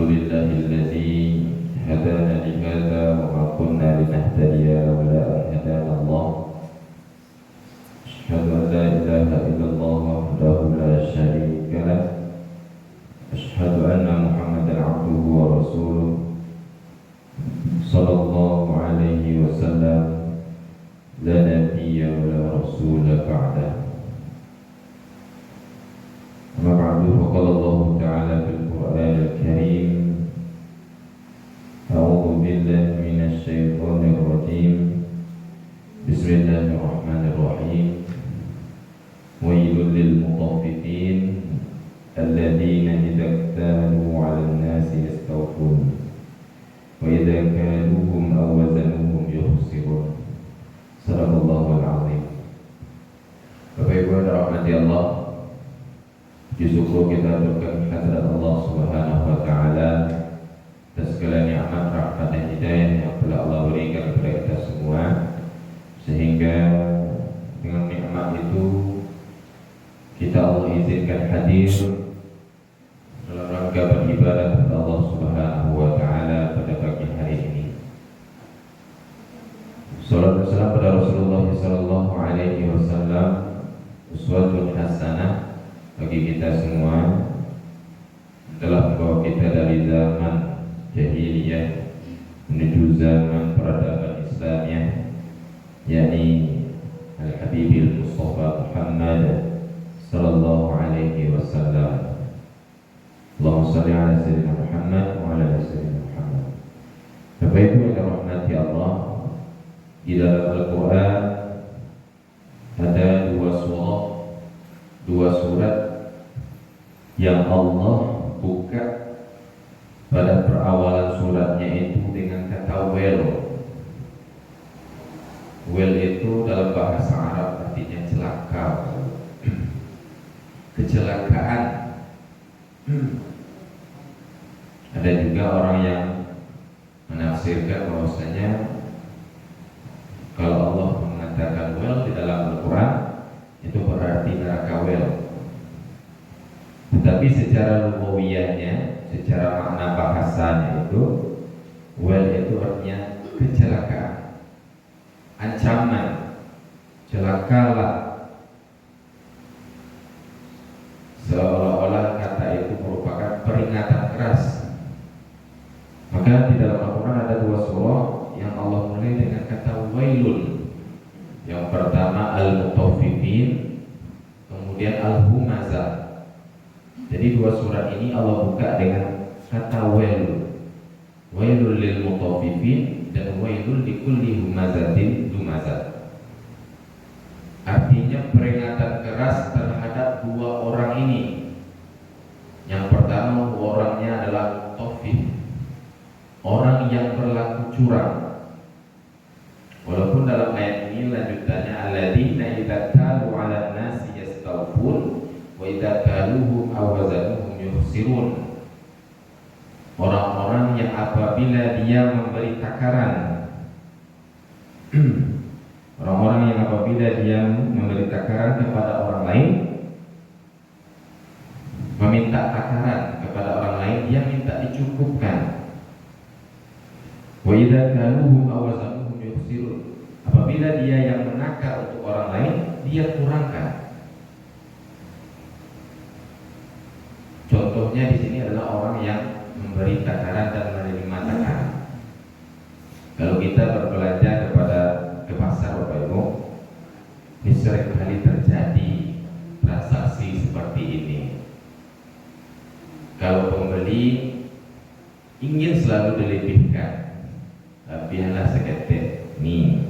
Alhamdulillahilladzi hadana li hadza wa ma kunna linahtadiya laula an hadana Allah. Asyhadu an la ilaha illallah wahdahu la syarika lah. Asyhadu anna Muhammadan abduhu wa rasuluh. Sallallahu alaihi wasallam. La nabiyya wa la rasula ba'dah. Amma ba'du, faqala Allah Ta'ala fil Qur'anil Karim. A'udzu billahi minasy syaithanir rajim. Bismillahirrahmanirrahim. Wailul lil mutaffifin alladzina idza iktalu 'alan nasi yastawfun wa idza kaluhum aw wazanuhum yukhsirun. Sadaqallahul azim. Bapak Ibu yang dirahmati Allah, syukur kita aturkan kehadirat Allah Subhanahu wa taala atas segala nikmat, rahmat dan hidayah yang telah Allah berikan kepada kita semua, sehingga dengan nikmat itu kita Allah izinkan hadir dalam rangka beribadah kepada Allah Subhanahu wa taala pada pagi hari ini. Sallallahu alaihi wasallam pada Rasulullah sallallahu alaihi wasallam, uswatun hasanah bagi kita semua, telah membawa kita dari zaman jahiliyah menuju zaman peradaban Islamiyah, yakni Al-Habibil Mustafa Muhammad sallallahu alaihi wasallam. Allahumma shalli ala sayyidina Muhammad wa ala sayyidina Muhammad. Bapak Ibu yang dirahmati Allah, di dalam Al-Quran ada dua surat yang Allah buka pada perawalan suratnya itu dengan kata wel. Wel itu dalam bahasa Arab artinya celaka, kecelakaan. Ada juga orang yang menafsirkan bahwasanya kalau Allah mengatakan wel di dalam Al-Quran itu berarti neraka wel. Tetapi secara lughawiyahnya, secara makna bahasanya itu, wel itu artinya kecelakaan, ancaman, celakalah. Seolah-olah kata itu merupakan peringatan keras. Maka di dalam Al-Quran ada dua surah yang Allah mulai dengan kata wailun. Yang pertama al-mutaffifin, kemudian al-humazah. Jadi dua surat ini Allah buka dengan kata wailun. Wailul lil mutaffifin dan wailul likulli humazatin lumazah. Artinya peringatan keras terhadap dua orang ini. Yang pertama, orangnya adalah mutaffif, orang yang berlaku curang. Walaupun dalam ayat ini lanjutannya alladzina idza kalu 'alan nasi yastawfun wa idza kaluhum aw wazanuhum yukhsirun. Orang-orang yang apabila dia memberi takaran orang-orang yang apabila dia memberi takaran kepada orang lain, meminta takaran kepada orang lain, dia minta dicukupkan. Wa idza kaluhum aw wazanuhum yukhsirun. Apabila dia yang menakar untuk orang lain, dia kurangkan. Contohnya di sini adalah orang yang memberi takaran dan menerima takaran. Kalau kita berbelanja ke pasar, Bapak Ibu, ini sering kali terjadi transaksi seperti ini. Kalau pembeli ingin selalu dilebihkan, biarlah seketek nih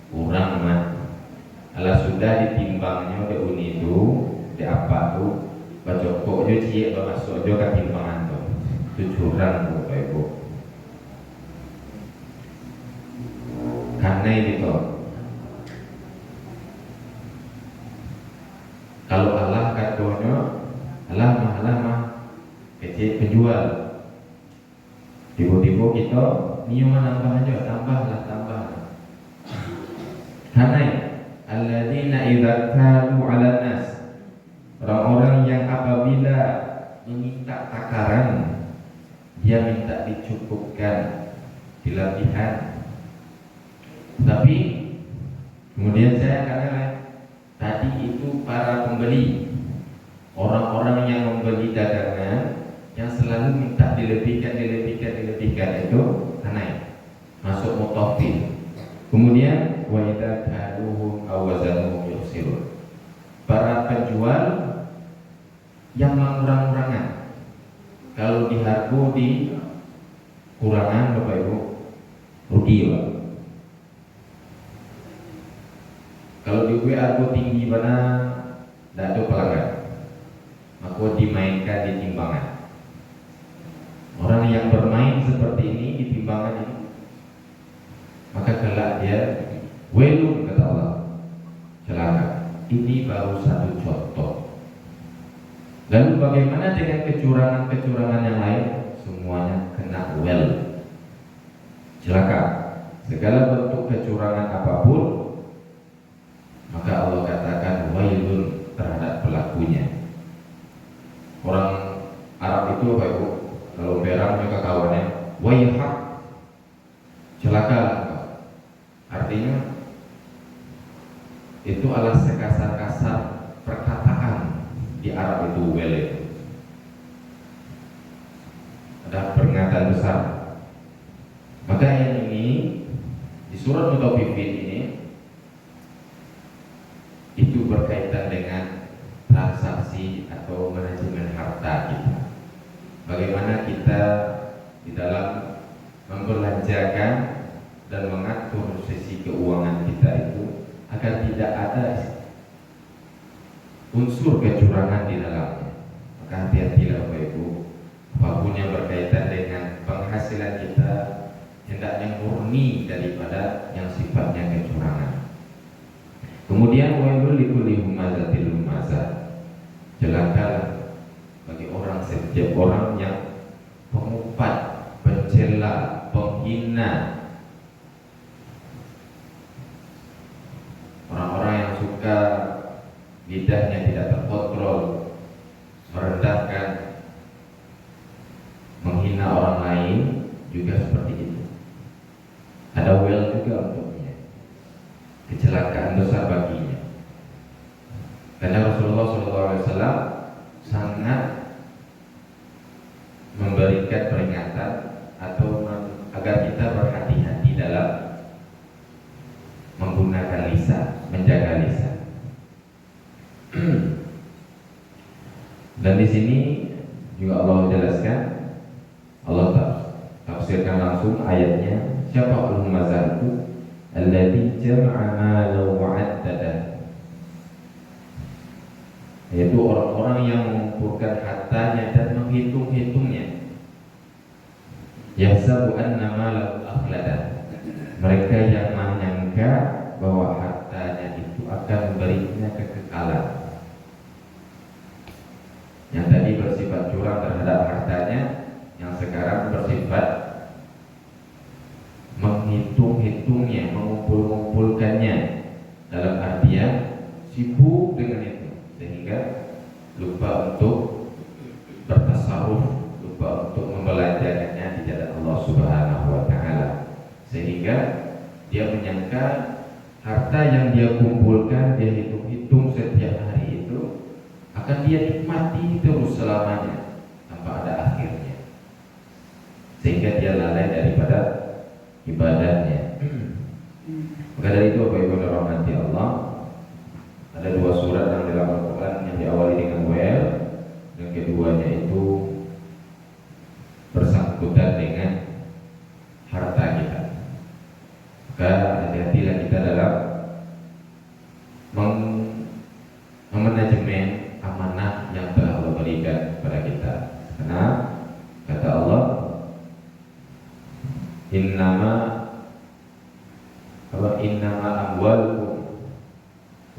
kurang mah, ala sudah ditimbangnya di unidu di apa tuh bacokok jo cie masuk jo ke timbangan tuh, itu curang Bapak Ibu. Karena ini tuh kalau Allah katanya Allah mah kecil penjual, tiba-tiba kita niuman tambah aja, tambah. Karena alladzina idza kalu 'alan nas, orang-orang yang apabila meminta takaran dia minta dicukupkan, dilebihkan. Tapi kemudian saya katakan tadi itu para pembeli, orang-orang yang membeli dagangan yang selalu minta dilebihkan itu aneh, masuk mutafif. Kemudian wa idza kaluhum aw wazanuhum yukhsirun, para penjual yang mengurang-urangan. Kalau di harga di kurangan Bapak Ibu rugi Pak. Kalau di harga tinggi mana tidak ada pelanggan, maka dimainkan di timbangan. Orang yang bermain seperti ini di timbangan ini, maka kelak dia welun, kata Allah, celaka. Ini baru satu contoh. Lalu bagaimana dengan kecurangan-kecurangan yang lain? Semuanya kena well, celaka. Segala bentuk kecurangan apapun, maka Allah katakan wailun terhadap pelakunya. Orang Arab itu Bapak Ibu, kalau berang mereka kawannya waihak, celaka. Artinya itu adalah sekasar-kasar perkataan di Arab itu well itu. Ada peringatan besar. Maka yang ini di surat Mutaffifin ini itu berkaitan dengan transaksi atau manajemen harta kita. Bagaimana kita di dalam membelanjakan dan mengatur sisi keuangan kita itu agar tidak ada unsur kecurangan di dalamnya. Maka hati-hatilah Bapak Ibu, apapun yang berkaitan dengan penghasilan kita hendaknya murni daripada yang sifatnya kecurangan. Kemudian wailul likulli humazatil lumazah, celaka bagi setiap orang yang pengumpat, pencela, penghina, orang-orang yang suka lidahnya tidak terkontrol, merendahkan, menghina orang lain, juga seperti itu. Ada well juga untuknya, kecelakaan besar baginya. Karena Rasulullah SAW sangat memberikan peringatan atau agar kita berhati-hati dalam menggunakan lisan, menjaga lisan. Dan di sini juga Allah jelaskan, Allah tafsirkan langsung ayatnya. Siapa al-humazah itu? Alladzi jama'a malan wa 'addada, yaitu orang-orang yang mengumpulkan hartanya dan menghitung-hitungnya. Yahsabu anna malahu akhlada, mereka yang menyangka bahwa hartanya itu akan memberinya kekekalan. Yang tadi bersifat curang terhadap hartanya, yang sekarang bersifat menghitung-hitungnya, mengumpul-ngumpulkannya, dalam artian sibuk dengan itu sehingga lupa untuk bertasarruf, lupa untuk membelanjakannya di jalan Allah Subhanahu wa taala, sehingga dia menyangka harta yang dia kumpulkan, dia hitung-hitung setiap hari itu akan dia nikmati terus selamanya tanpa ada akhirnya, sehingga dia lalai daripada ibadahnya. Maka dari itu Bapak Ibu rahmati Allah, ada dua surat yang dalam Al-Quran yang diawali dengan well, dan keduanya itu bersangkutan dengan harta kita. Maka hati-hatilah kita dalam memanajemen amanah yang telah Allah berikan kepada kita. Karena kata Allah, innama amwalukum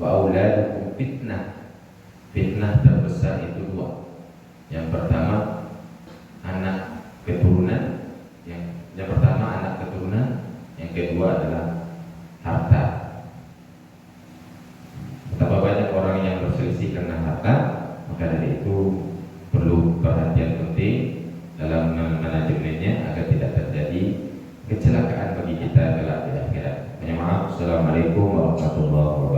wa auladukum fitnah. Fitnah terbesar itu dua. Yang pertama anak keturunan, yang pertama anak keturunan, yang kedua adalah harta. Betapa banyak orang yang berselisih karena harta, maka dari itu perlu perhatian penting dalam manajemen kecelakaan bagi kita kelak di akhirat. Mohon maaf. Assalamualaikum warahmatullahi wabarakatuh.